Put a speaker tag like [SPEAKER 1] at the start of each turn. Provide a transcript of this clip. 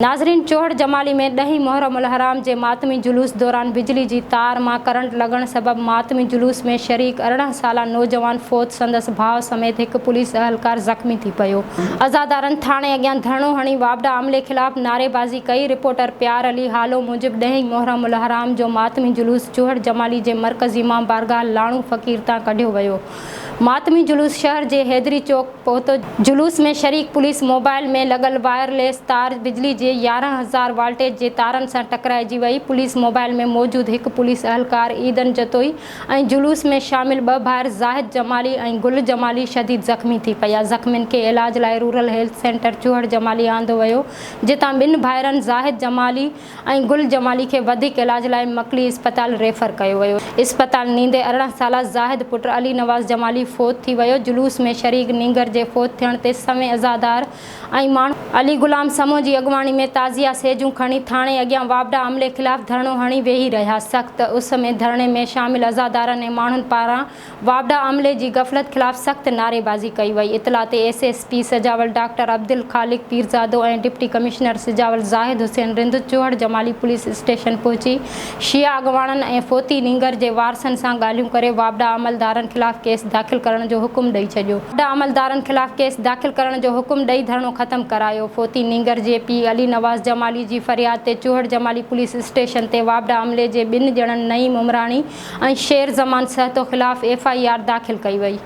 [SPEAKER 1] नाज़रीन, चौहड़ जमाली में 10 मुहर्रम उल हराम जे मातमी जुलूस दौरान बिजली जी तार मां करंट लगण सबब मातमी जुलूस में शरीक 18 साला नौजवान फौत संदस भाव समेत एक पुलिस अहलकार जख्मी थी पयो। अज़ादारन थाने अॻियां धरणो हणी वाबडा अमले खिलाफ नारेबाज़ी कई। रिपोर्टर प्यार अली हालो मूजिब 10 मुहर्रम उल हराम जो मातमी जुलूस चौहड़ जमाली जे मरकज़ी इमाम बारगाह लाणू फ़कीर तां कढियो वियो। मातमी जुलूस शहर जे हैदरी चौक पहुतो। जुलूस में शरीक पुलिस मोबाइल में लगल वायरलेस तार बिजली जे 11,000 वोल्टेज जे तारन सां टकराइजी वई। पुलिस मोबाइल में मौजूद एक पुलिस अहलकार ईदन जतोई ऐं जुलूस में शामिल 2 भाइर ज़ाहिद जमाली ऐं गुल जमाली शदीद ज़ख्मी थी पया। ज़ख्मियुनि खे इलाज लाइ रूरल हेल्थ सेंटर चौहड़ जमाली आंदो वियो, जितां 2 भाइरनि ज़ाहिद जमाली ऐं गुल जमाली खे वधीक इलाज लाइ मकली इस्पताल रेफर कयो वियो। इस्पताल नींदे 18 साला ज़ाहिद पुट अली नवाज़ जमाली फौत थी वियो। जुलूस में शरीक नींगर जे फौत थियण ते समय अज़ादार ऐं माण्हू अली गुलाम समो जी अॻवानी में ताज़िया सेजूं खणी थाणे अॻियां वाबडा अमले खिलाफ धरणो हणी वेही रहिया। सख़्त उस में धरणे में शामिल अज़ादारनि ऐं माण्हुनि पारां वाबडा अमले जी गफ़लत खिलाफ सख़्त नारेबाज़ी कई वई। इतला ते एसएसपी सिजावल डॉक्टर अब्दुल खालिक पीरज़ादो ऐं deputy commissioner Sujawal Zahid Hussain Rind Chauhar Jamali police station पहुची शिया अॻवाननि ऐं फोती नींगर जे वारसनि सां ॻाल्हियूं करे वाबडा अमलदारनि खिलाफ केस दाख़िल करण जो हुकुम ॾेई छॾियो। वाबडा अमलदारनि खिलाफ केस दाख़िल करण जो हुकुम ॾेई धरणो ख़त्म करायो। फोती नींगर जे पीउ अली नवाज़ जमाली जी फरियाद ते चौहड़ जमाली पुलिस स्टेशन ते वाबडा अमले जे 2 ॼणनि नईम उमराणी ऐं शेर ज़मान सहतो खिलाफ FIR दाख़िल कई वई।